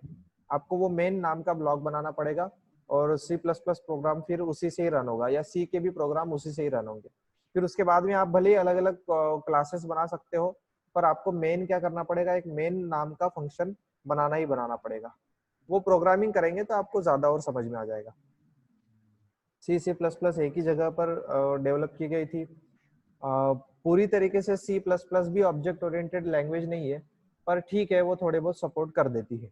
आपको वो मेन नाम का ब्लॉक बनाना पड़ेगा और C++ प्रोग्राम फिर उसी से ही रन होगा, या C के भी प्रोग्राम उसी से ही रन होंगे। फिर उसके बाद में आप भले ही अलग अलग क्लासेस बना सकते हो, पर आपको मेन क्या करना पड़ेगा, एक मेन नाम का फंक्शन बनाना ही बनाना पड़ेगा। वो प्रोग्रामिंग करेंगे तो आपको ज्यादा और समझ में आ जाएगा। C++ एक ही जगह पर डेवलप की गई थी। पूरी तरीके से C++ भी ऑब्जेक्ट ओरिएंटेड लैंग्वेज नहीं है, पर ठीक है, वो थोड़े बहुत सपोर्ट कर देती है।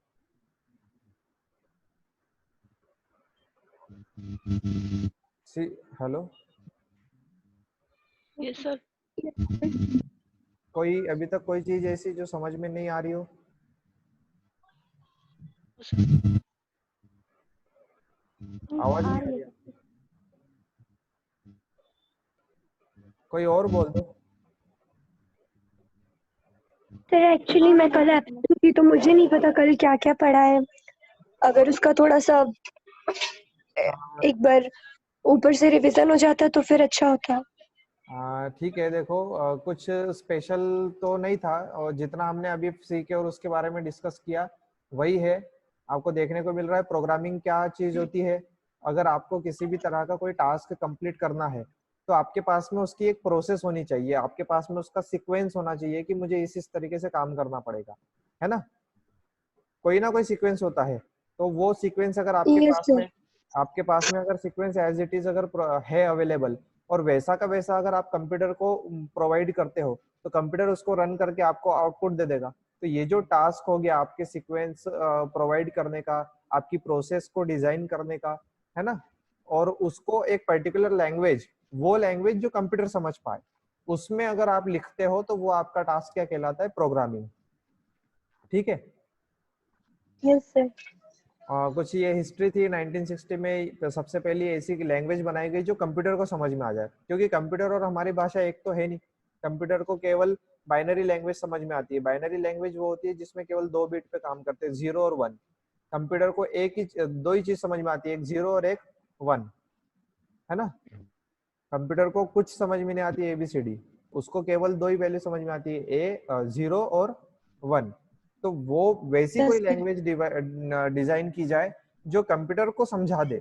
Hello, yes sir. कोई अभी तक कोई चीज ऐसी जो समझ में नहीं आ रही हो? आवाज आ नहीं आ रही रही है है? सर। कोई और बोल दो। सर एक्चुअली मैं कल एब्सेंट थी तो मुझे नहीं पता कल क्या क्या पढ़ा है। अगर उसका थोड़ा सा एक बार ऊपर से रिवीजन हो जाता तो फिर अच्छा होता। ठीक है, देखो कुछ स्पेशल तो नहीं था, और जितना हमने अभी सीखे और उसके बारे में डिस्कस किया वही है। आपको देखने को मिल रहा है प्रोग्रामिंग क्या चीज होती है। अगर आपको किसी भी तरह का कोई टास्क कंप्लीट करना है तो आपके पास में उसकी एक प्रोसेस होनी चाहिए, आपके पास में उसका सीक्वेंस होना चाहिए कि मुझे इस तरीके से काम करना पड़ेगा, है ना। कोई ना कोई सीक्वेंस होता है। तो वो सीक्वेंस अगर यस सर। आपके पास में अगर सीक्वेंस एज इट इज अगर है अवेलेबल, और वैसा का वैसा अगर आप कंप्यूटर को प्रोवाइड करते हो, तो कंप्यूटर उसको रन करके आपको आउटपुट दे देगा। तो ये जो टास्क हो गया आपके सीक्वेंस प्रोवाइड करने का, आपकी प्रोसेस को डिजाइन करने का, है ना, और उसको एक पर्टिकुलर लैंग्वेज, वो लैंग्वेज जो कंप्यूटर समझ पाए, उसमें अगर आप लिखते हो तो वो आपका टास्क क्या कहलाता है, प्रोग्रामिंग। ठीक है। Yes sir. कुछ ये हिस्ट्री थी 1960 में, तो सबसे पहली ऐसी लैंग्वेज बनाई गई जो कंप्यूटर को समझ में आ जाए, क्योंकि कंप्यूटर और हमारी भाषा एक तो है नहीं। कंप्यूटर को केवल बाइनरी लैंग्वेज समझ में आती है। बाइनरी लैंग्वेज वो होती है जिसमें केवल 2 बिट पे काम करते हैं, 0 और 1। कंप्यूटर को एक ही दो ही चीज समझ में आती है, एक 0 और एक 1, है ना। कंप्यूटर को कुछ समझ में नहीं आती ABCD, उसको केवल 2 ही वैल्यू समझ में आती है, 0 और 1। तो वो वैसी यस कोई सर। लैंग्वेज डिजाइन की जाए जो कंप्यूटर को समझा दे,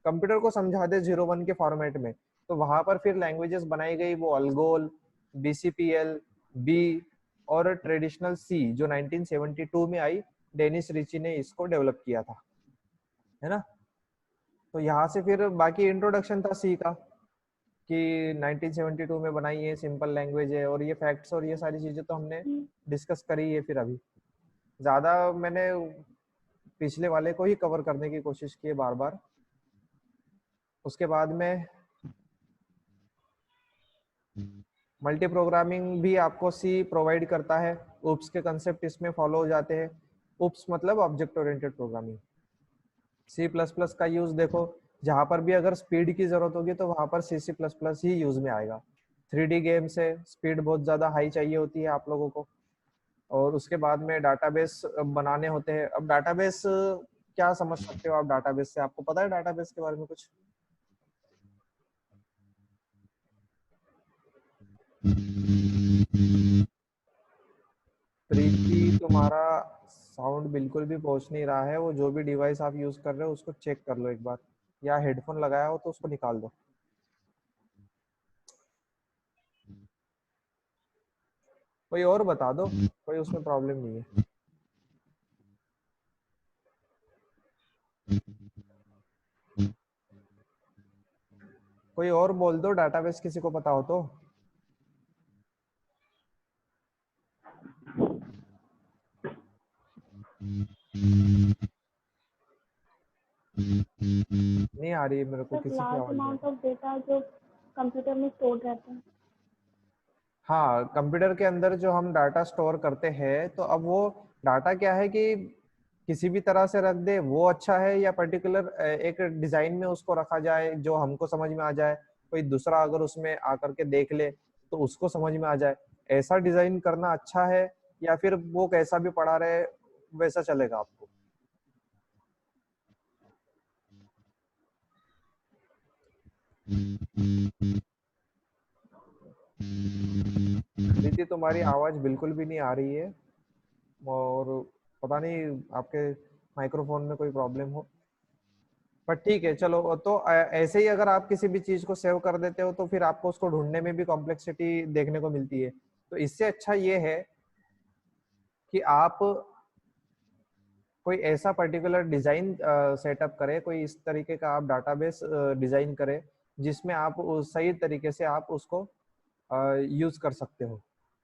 कंप्यूटर को समझा दे 0 1 के फॉर्मेट में। तो वहां पर फिर लैंग्वेजेस बनाई गई, वो अल्गोल, BCPL, बी, और ट्रेडिशनल C जो 1972 में आई। डेनिस रिची ने इसको डेवलप किया था, है ना। तो यहाँ से फिर बाकी इंट्रोडक्शन था C का, कि 1972 में बनाई है, सिंपल लैंग्वेज है, और ये फैक्ट्स और ये सारी चीजें तो हमने डिस्कस करी है। फिर अभी ज्यादा मैंने पिछले वाले को ही कवर करने की कोशिश की है बार बार। उसके बाद में मल्टी प्रोग्रामिंग भी आपको C प्रोवाइड करता है। उप्स के कंसेप्ट इसमें फॉलो हो जाते हैं। उप्स मतलब ऑब्जेक्ट ओरिएंटेड प्रोग्रामिंग। C++ का यूज देखो, जहां पर भी अगर स्पीड की जरूरत होगी तो वहां पर C++ ही यूज में आएगा। 3D गेम से स्पीड बहुत ज्यादा हाई चाहिए होती है आप लोगों को। और उसके बाद में डाटाबेस बनाने होते हैं। अब डाटाबेस क्या समझ सकते हो आप डाटाबेस से? आपको पता है डाटाबेस के बारे में कुछ? प्रीति, तुम्हारा साउंड बिल्कुल भी पहुंच नहीं रहा है। वो जो भी डिवाइस आप यूज कर रहे हो उसको चेक कर लो एक बार, या हेडफोन लगाया हो तो उसको निकाल दो। कोई और बता दो, कोई उसमें प्रॉब्लम नहीं है। कोई और बोल दो, डाटाबेस किसी को पता हो तो। नहीं आ रही है मेरे को सर किसी की लार्ज आवाज। अमाउंट ऑफ डेटा जो कंप्यूटर में स्टोर रहता है। हाँ, कंप्यूटर के अंदर जो हम डाटा स्टोर करते हैं, तो अब वो डाटा क्या है कि किसी भी तरह से रख दे वो अच्छा है, या पर्टिकुलर एक डिजाइन में उसको रखा जाए जो हमको समझ में आ जाए, कोई दूसरा अगर उसमें आकर के देख ले तो उसको समझ में आ जाए, ऐसा डिजाइन करना अच्छा है, या फिर वो कैसा भी पड़ा रहे वैसा चलेगा आपको? दीदी तुम्हारी आवाज बिल्कुल भी नहीं आ रही है, और पता नहीं आपके माइक्रोफोन में कोई प्रॉब्लम हो, पर ठीक है चलो। तो ऐसे ही अगर आप किसी भी चीज को सेव कर देते हो तो फिर आपको उसको ढूंढने में भी कॉम्प्लेक्सिटी देखने को मिलती है। तो इससे अच्छा ये है कि आप कोई ऐसा पर्टिकुलर डिजाइन सेटअप करें, कोई इस तरीके का आप डाटाबेस डिजाइन करें जिसमें आप सही तरीके से आप उसको यूज कर सकते हो,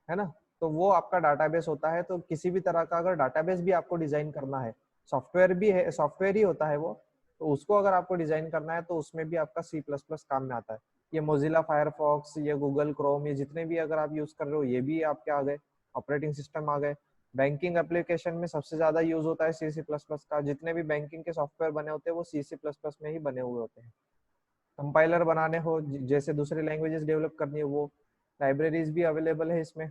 है ना। तो वो आपका डाटाबेस होता है। तो किसी भी तरह का अगर डाटाबेस भी आपको डिजाइन करना है, सॉफ्टवेयर भी है, सॉफ्टवेयर ही होता है वो, तो उसको अगर आपको डिजाइन करना है तो उसमें भी आपका C++ काम में आता है। ये मोजिला फायरफॉक्स, ये गूगल क्रोम, ये जितने भी अगर आप यूज कर रहे हो ये भी आपके आ गए, ऑपरेटिंग सिस्टम आ गए। बैंकिंग एप्लीकेशन में सबसे ज्यादा यूज होता है C++ का। जितने भी बैंकिंग के सॉफ्टवेयर बने होते हैं वो C++ में ही बने हुए होते हैं। कंपाइलर बनाने हो, जैसे दूसरे लैंग्वेजेस डेवलप करनी है, वो लाइब्रेरीज भी अवेलेबल है इसमें।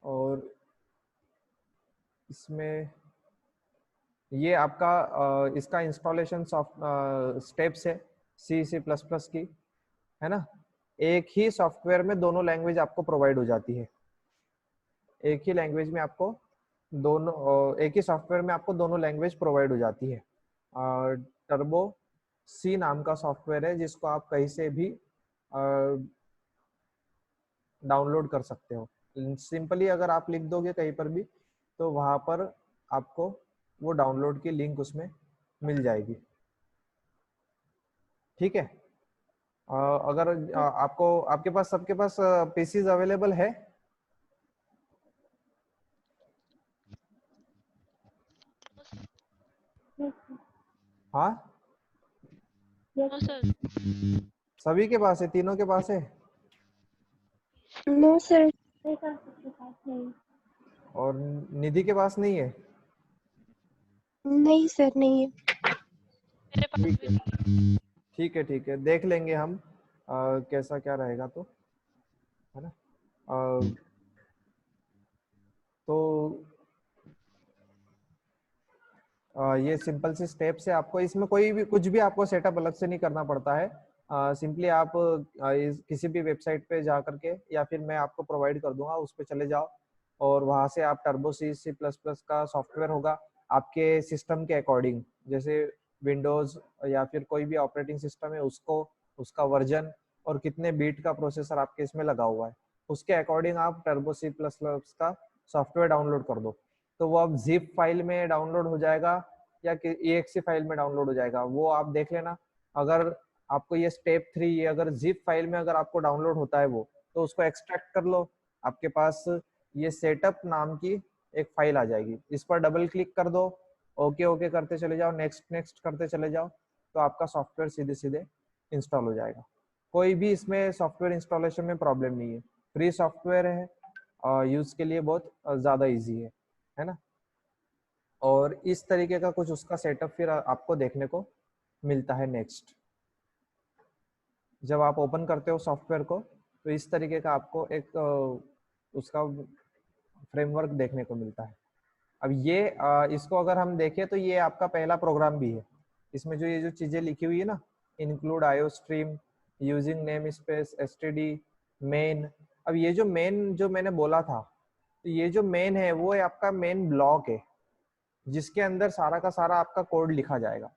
और इसमें ये आपका इसका इंस्टॉलेशन स्टेप्स है C++ की, है ना। एक ही सॉफ्टवेयर में दोनों लैंग्वेज आपको प्रोवाइड हो जाती है। एक ही लैंग्वेज में आपको एक ही सॉफ्टवेयर में आपको दोनों लैंग्वेज प्रोवाइड हो जाती है। टर्बो सी नाम का सॉफ्टवेयर है जिसको आप कहीं से भी डाउनलोड कर सकते हो। सिंपली अगर आप लिख दोगे कहीं पर भी तो वहां पर आपको वो डाउनलोड की लिंक उसमें मिल जाएगी। ठीक है। अगर आपको, आपके पास, सबके पास पीसीज अवेलेबल है? हाँ, नो सर। सभी के पास है, तीनों के पास है? No sir. और निधि के पास नहीं है? नहीं सर, नहीं है। मेरे पास ठीक भी है, सर। ठीक है, ठीक है, देख लेंगे हम कैसा क्या रहेगा, तो है ना। तो ये सिंपल सी स्टेप्स है। आपको इसमें कोई भी कुछ भी आपको सेटअप अलग से नहीं करना पड़ता है। सिंपली आप किसी भी वेबसाइट पे जा करके, या फिर मैं आपको प्रोवाइड कर दूंगा, उस पर चले जाओ और वहां से आप टर्बो C++ का सॉफ्टवेयर होगा आपके सिस्टम के अकॉर्डिंग, जैसे विंडोज या फिर कोई भी ऑपरेटिंग सिस्टम है उसको, उसका वर्जन और कितने बीट का प्रोसेसर आपके इसमें लगा हुआ है, उसके अकॉर्डिंग आप टर्बो C++ का सॉफ्टवेयर डाउनलोड कर दो। तो वो अब जिप फाइल में डाउनलोड हो जाएगा या EXE फाइल में डाउनलोड हो जाएगा, वो आप देख लेना। अगर आपको ये स्टेप 3 ये अगर जिप फाइल में अगर आपको डाउनलोड होता है वो, तो उसको एक्सट्रैक्ट कर लो। आपके पास ये सेटअप नाम की एक फाइल आ जाएगी, इस पर डबल क्लिक कर दो, ओके ओके करते चले जाओ, नेक्स्ट नेक्स्ट करते चले जाओ, तो आपका सॉफ्टवेयर सीधे सीधे इंस्टॉल हो जाएगा। कोई भी इसमें सॉफ्टवेयर इंस्टॉलेशन में प्रॉब्लम नहीं है, फ्री सॉफ्टवेयर है और यूज के लिए बहुत ज़्यादा ईजी है ना। और इस तरीके का कुछ उसका सेटअप फिर आपको देखने को मिलता है नेक्स्ट। जब आप ओपन करते हो सॉफ्टवेयर को तो इस तरीके का आपको एक उसका फ्रेमवर्क देखने को मिलता है। अब ये इसको अगर हम देखें तो ये आपका पहला प्रोग्राम भी है। इसमें जो ये जो चीज़ें लिखी हुई है ना, include IO stream, using name space, STD, main. अब ये जो मेन जो मैंने बोला था, तो ये जो मेन है वो आपका मेन ब्लॉक है जिसके अंदर सारा का सारा आपका कोड लिखा जाएगा।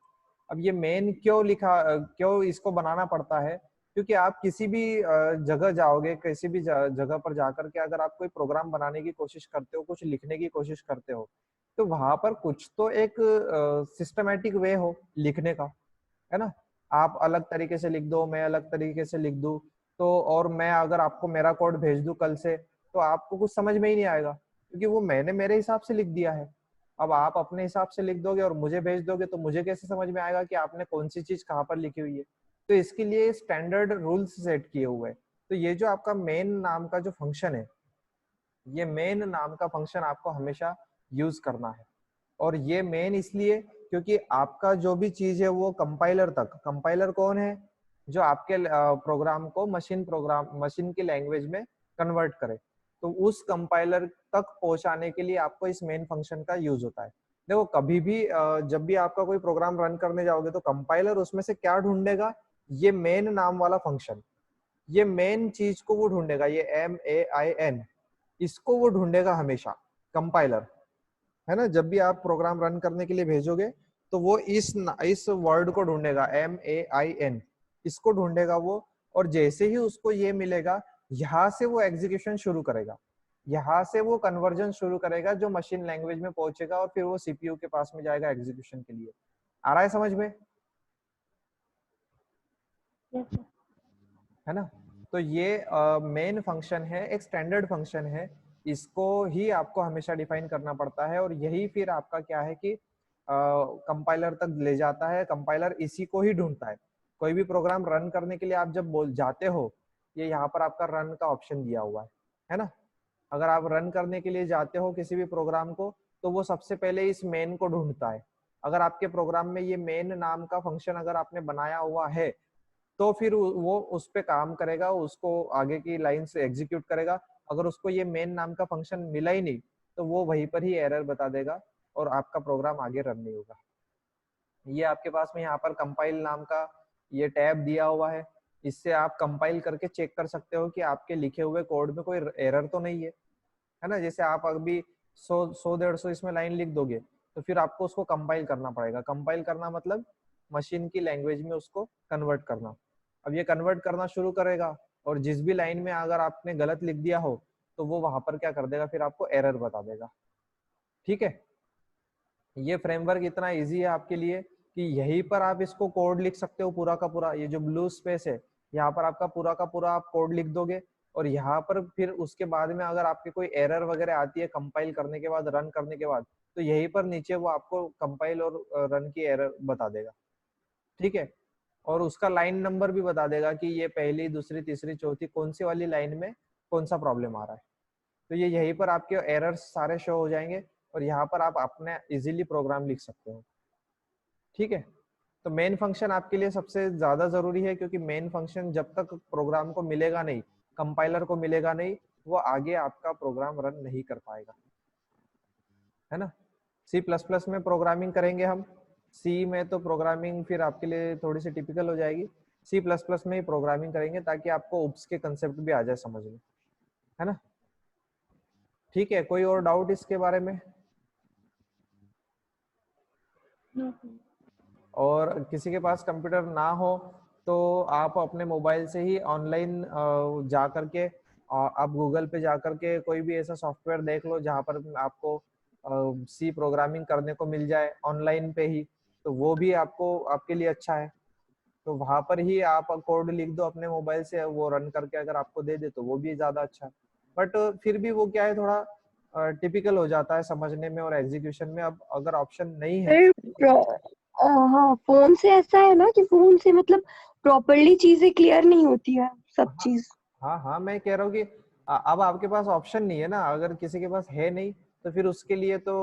अब ये मेन क्यों लिखा, क्यों इसको बनाना पड़ता है, क्योंकि आप किसी भी जगह जाओगे, किसी भी जगह पर जाकर के अगर आप कोई प्रोग्राम बनाने की कोशिश करते हो, कुछ लिखने की कोशिश करते हो, तो वहां पर कुछ तो एक सिस्टमेटिक वे हो लिखने का, है ना। आप अलग तरीके से लिख दो, मैं अलग तरीके से लिख दूं, तो और मैं अगर आपको मेरा कोड भेज दूं कल से, तो आपको कुछ समझ में ही नहीं आएगा, क्योंकि वो मैंने मेरे हिसाब से लिख दिया है। अब आप अपने हिसाब से लिख दोगे और मुझे भेज दोगे, तो मुझे कैसे समझ में आएगा कि आपने कौन सी चीज कहाँ पर लिखी हुई है। तो इसके लिए स्टैंडर्ड रूल्स सेट किए हुए हैं। तो ये जो आपका मेन नाम का जो फंक्शन है, ये मेन नाम का फंक्शन आपको हमेशा यूज करना है। और ये मेन इसलिए क्योंकि आपका जो भी चीज है वो कंपाइलर तक, कंपाइलर कौन है, जो आपके प्रोग्राम को मशीन की लैंग्वेज में कन्वर्ट करे, तो उस कंपाइलर तक पहुंचाने के लिए आपको इस मेन फंक्शन का यूज होता है। देखो कभी भी जब भी आपका कोई प्रोग्राम रन करने जाओगे तो कंपाइलर उसमें से क्या ढूंढेगा, ये मेन नाम वाला फंक्शन। ये मेन चीज को वो ढूंढेगा, ये MAIN, इसको वो ढूंढेगा हमेशा कंपाइलर, है ना। जब भी आप प्रोग्राम रन करने के लिए भेजोगे तो वो इस वर्ड को ढूंढेगा, MAIN, इसको ढूंढेगा वो। और जैसे ही उसको ये मिलेगा, यहाँ से वो एग्जीक्यूशन शुरू करेगा, यहाँ से वो कन्वर्जन शुरू करेगा, जो मशीन लैंग्वेज में पहुंचेगा और फिर वो सीपीयू के पास में जाएगा एग्जीक्यूशन के लिए। आ रहा है समझ में? है ना। तो ये मेन फंक्शन है, एक स्टैंडर्ड फंक्शन है, इसको ही आपको हमेशा डिफाइन करना पड़ता है। और यही फिर आपका क्या है कि कंपाइलर तक ले जाता है, कंपाइलर इसी को ही ढूंढता है। कोई भी प्रोग्राम रन करने के लिए आप जब जाते हो, ये यहाँ पर आपका रन का ऑप्शन दिया हुआ है ना। अगर आप रन करने के लिए जाते हो किसी भी प्रोग्राम को, तो वो सबसे पहले इस मेन को ढूंढता है। अगर आपके प्रोग्राम में ये मेन नाम का फंक्शन अगर आपने बनाया हुआ है, तो फिर वो उस पे काम करेगा, उसको आगे की लाइन से एग्जीक्यूट करेगा। अगर उसको ये मेन नाम का फंक्शन मिला ही नहीं, तो वो वहीं पर ही एरर बता देगा और आपका प्रोग्राम आगे रन नहीं होगा। ये आपके पास में यहाँ पर कंपाइल नाम का ये टैब दिया हुआ है, इससे आप कंपाइल करके चेक कर सकते हो कि आपके लिखे हुए कोड में कोई एरर तो नहीं है ना। जैसे आप अभी 100-150 इसमें लाइन लिख दोगे, तो फिर आपको उसको कंपाइल करना पड़ेगा। कंपाइल करना मतलब मशीन की लैंग्वेज में उसको कन्वर्ट करना। अब ये कन्वर्ट करना शुरू करेगा, और जिस भी लाइन में अगर आपने गलत लिख दिया हो, तो वो वहां पर क्या कर देगा, फिर आपको एरर बता देगा। ठीक है, ये फ्रेमवर्क इतना इजी है आपके लिए कि यहीं पर आप इसको कोड लिख सकते हो पूरा का पूरा। ये जो ब्लू स्पेस है, यहाँ पर आपका पूरा का पूरा आप कोड लिख दोगे, और यहाँ पर फिर उसके बाद में अगर आपके कोई एरर वगैरह आती है कंपाइल करने के बाद, रन करने के बाद, तो यहीं पर नीचे वो आपको कंपाइल और रन की एरर बता देगा। ठीक है, और उसका लाइन नंबर भी बता देगा कि ये पहली, दूसरी, तीसरी, चौथी कौन सी वाली लाइन में कौन सा प्रॉब्लम आ रहा है। तो ये यहीं पर आपके एरर्स सारे शो हो जाएंगे, और यहाँ पर आप अपने इजीली प्रोग्राम लिख सकते हो। ठीक है, तो मेन फंक्शन आपके लिए सबसे ज्यादा जरूरी है, क्योंकि मेन फंक्शन जब तक प्रोग्राम को मिलेगा नहीं, कंपाइलर को मिलेगा नहीं, वो आगे आपका प्रोग्राम रन नहीं कर पाएगा, है ना। C++ में प्रोग्रामिंग करेंगे हम, सी में तो प्रोग्रामिंग फिर आपके लिए थोड़ी सी टिपिकल हो जाएगी। C++ में ही प्रोग्रामिंग करेंगे ताकि आपको उप्स के कंसेप्ट भी आ जाए समझ में, है ना। ठीक है, कोई और डाउट इसके बारे में? और किसी के पास कंप्यूटर ना हो तो आप अपने मोबाइल से ही ऑनलाइन जा करके आप गूगल पे जा करके कोई भी ऐसा सॉफ्टवेयर देख लो जहाँ पर आपको सी प्रोग्रामिंग करने को मिल जाए ऑनलाइन पे ही, तो वो भी आपको आपके लिए अच्छा है। तो वहां पर ही आप कोड लिख दो अपने मोबाइल से, वो रन करके अगर आपको दे दे तो वो भी ज्यादा अच्छा है। बट फिर भी वो क्या है, थोड़ा टिपिकल हो जाता है समझने में और एग्जीक्यूशन में। अब अगर ऑप्शन नहीं है, हाँ, फोन से ऐसा है ना कि फोन से मतलब प्रॉपरली चीजें क्लियर नहीं होती है सब चीज। हाँ हाँ, मैं कह रहा हूँ कि अब आपके पास ऑप्शन नहीं है ना, अगर किसी के पास है नहीं तो फिर उसके लिए तो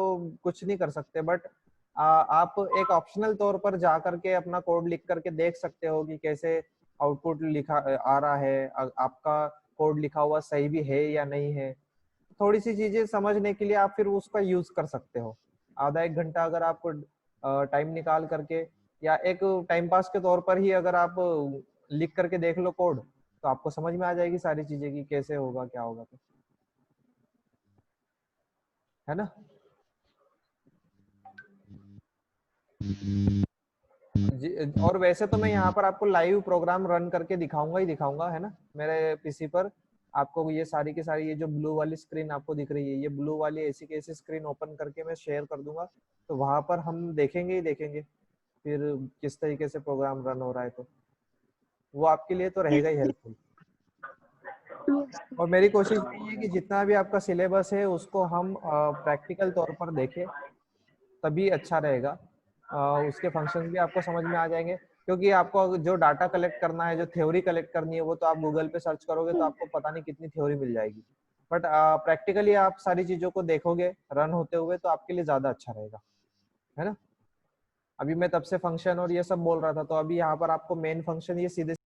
कुछ नहीं कर सकते। बट आप एक ऑप्शनल तौर पर जा करके अपना कोड लिख करके देख सकते हो कि कैसे आउटपुट लिखा आ रहा है, आपका कोड लिखा हुआ सही भी है या नहीं है। थोड़ी सी चीजें समझने के लिए आप फिर उसका यूज कर सकते हो। आधा एक घंटा अगर आपको टाइम निकाल करके, या एक टाइम पास के तौर पर ही अगर आप लिख करके देख लो कोड, तो आपको समझ में आ जाएगी सारी चीजें कि कैसे होगा क्या होगा, तो है ना। और वैसे तो मैं यहाँ पर आपको लाइव प्रोग्राम रन करके दिखाऊंगा ही दिखाऊंगा, है ना। मेरे पीसी पर आपको ये सारी की सारी, ये जो ब्लू वाली स्क्रीन आपको दिख रही है, ये ब्लू वाली ऐसी की ऐसी स्क्रीन ओपन करके मैं शेयर कर दूंगा, तो वहां पर हम देखेंगे ही देखेंगे फिर किस तरीके से प्रोग्राम रन हो रहा है। तो वो आपके लिए तो रहेगा ही हेल्पफुल। और मेरी कोशिश यही है कि जितना भी आपका सिलेबस है उसको हम प्रैक्टिकल तौर पर देखें, तभी अच्छा रहेगा। उसके फंक्शंस भी आपको समझ में आ जाएंगे, क्योंकि आपको जो डाटा कलेक्ट करना है, जो थ्योरी कलेक्ट करनी है, वो तो आप गूगल पे सर्च करोगे तो आपको पता नहीं कितनी थ्योरी मिल जाएगी। बट प्रैक्टिकली आप सारी चीजों को देखोगे रन होते हुए, तो आपके लिए ज्यादा अच्छा रहेगा, है ना। अभी मैं तब से फंक्शन और ये सब बोल रहा था, तो अभी यहाँ पर आपको मेन फंक्शन ये सीधे